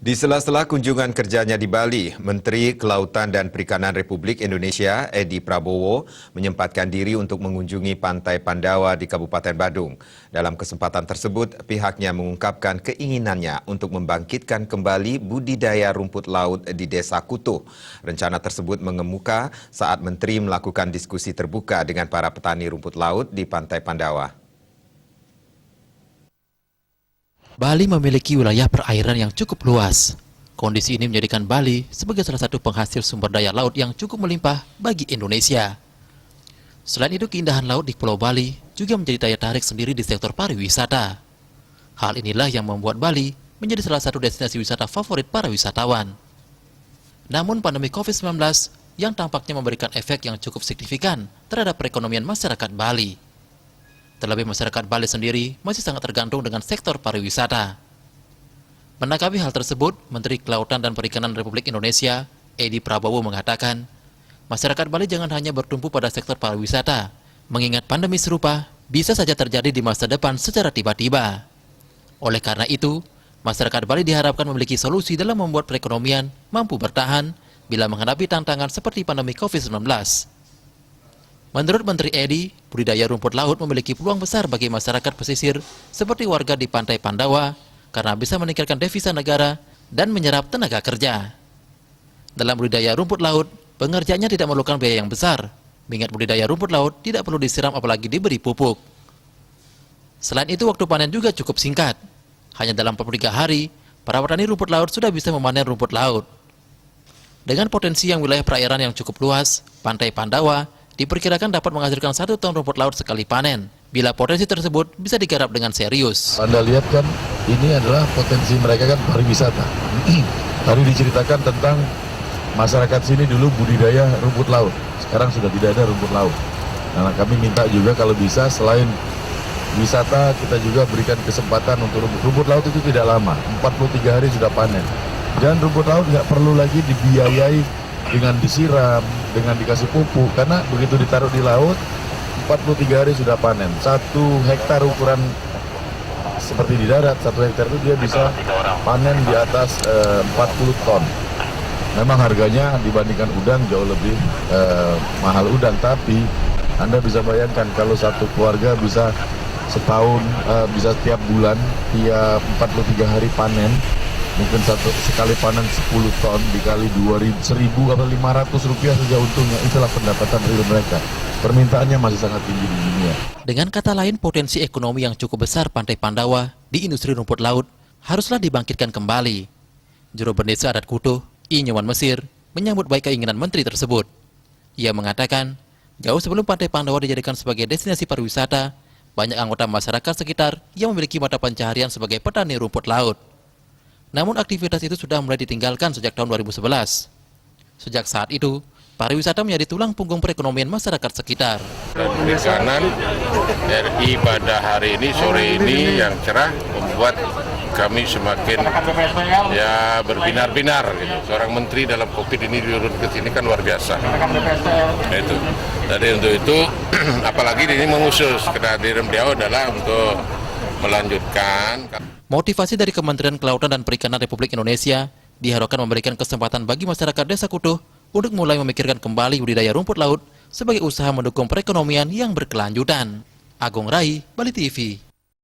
Di sela-sela kunjungan kerjanya di Bali, Menteri Kelautan dan Perikanan Republik Indonesia, Edi Prabowo, menyempatkan diri untuk mengunjungi Pantai Pandawa di Kabupaten Badung. Dalam kesempatan tersebut, pihaknya mengungkapkan keinginannya untuk membangkitkan kembali budidaya rumput laut di Desa Kutuh. Rencana tersebut mengemuka saat Menteri melakukan diskusi terbuka dengan para petani rumput laut di Pantai Pandawa. Bali memiliki wilayah perairan yang cukup luas. Kondisi ini menjadikan Bali sebagai salah satu penghasil sumber daya laut yang cukup melimpah bagi Indonesia. Selain itu, keindahan laut di Pulau Bali juga menjadi daya tarik sendiri di sektor pariwisata. Hal inilah yang membuat Bali menjadi salah satu destinasi wisata favorit para wisatawan. Namun pandemi COVID-19 yang tampaknya memberikan efek yang cukup signifikan terhadap perekonomian masyarakat Bali. Terlebih masyarakat Bali sendiri masih sangat tergantung dengan sektor pariwisata. Menanggapi hal tersebut, Menteri Kelautan dan Perikanan Republik Indonesia, Edi Prabowo mengatakan, masyarakat Bali jangan hanya bertumpu pada sektor pariwisata, mengingat pandemi serupa bisa saja terjadi di masa depan secara tiba-tiba. Oleh karena itu, masyarakat Bali diharapkan memiliki solusi dalam membuat perekonomian mampu bertahan bila menghadapi tantangan seperti pandemi COVID-19. Menurut Menteri Edi, budidaya rumput laut memiliki peluang besar bagi masyarakat pesisir seperti warga di Pantai Pandawa karena bisa meningkatkan devisa negara dan menyerap tenaga kerja. Dalam budidaya rumput laut, pengerjaannya tidak memerlukan biaya yang besar, mengingat budidaya rumput laut tidak perlu disiram apalagi diberi pupuk. Selain itu, waktu panen juga cukup singkat. Hanya dalam 43 hari, para petani rumput laut sudah bisa memanen rumput laut. Dengan potensi yang wilayah perairan yang cukup luas, Pantai Pandawa diperkirakan dapat menghasilkan 1 ton rumput laut sekali panen, bila potensi tersebut bisa digarap dengan serius. Anda lihat kan, ini adalah potensi mereka kan pariwisata. Tadi diceritakan tentang masyarakat sini dulu budidaya rumput laut, sekarang sudah tidak ada rumput laut. Nah, kami minta juga kalau bisa selain wisata, kita juga berikan kesempatan untuk rumput laut itu tidak lama, 43 hari sudah panen. Dan rumput laut nggak perlu lagi dibiayai dengan disiram, dengan dikasih pupuk, karena begitu ditaruh di laut 43 hari sudah panen. 1 hektar ukuran seperti di darat, 1 hektar itu dia bisa panen di atas 40 ton. Memang harganya dibandingkan udang jauh lebih mahal udang, tapi Anda bisa bayangkan kalau satu keluarga bisa setahun, bisa setiap bulan, tiap 43 hari panen, mungkin sekali panen 10 ton dikali 1.000 atau 500 rupiah saja untungnya, itulah pendapatan real mereka. Permintaannya masih sangat tinggi di dunia. Dengan kata lain, potensi ekonomi yang cukup besar Pantai Pandawa di industri rumput laut haruslah dibangkitkan kembali. Juru Bendesa Adat Kutuh, I. Nyoman Mesir, menyambut baik keinginan menteri tersebut. Ia mengatakan, jauh sebelum Pantai Pandawa dijadikan sebagai destinasi pariwisata, banyak anggota masyarakat sekitar yang memiliki mata pencaharian sebagai petani rumput laut. Namun aktivitas itu sudah mulai ditinggalkan sejak tahun 2011. Sejak saat itu, pariwisata menjadi tulang punggung perekonomian masyarakat sekitar. Perikanan RI pada hari ini, sore ini yang cerah membuat kami semakin berbinar-binar gitu. Seorang menteri dalam COVID ini diurut ke sini kan luar biasa. Itu. Jadi untuk itu, apalagi ini mengusus kehadiran beliau adalah untuk melanjutkan. Motivasi dari Kementerian Kelautan dan Perikanan Republik Indonesia diharapkan memberikan kesempatan bagi masyarakat Desa Kutuh untuk mulai memikirkan kembali budidaya rumput laut sebagai usaha mendukung perekonomian yang berkelanjutan. Agung Rai, Bali TV.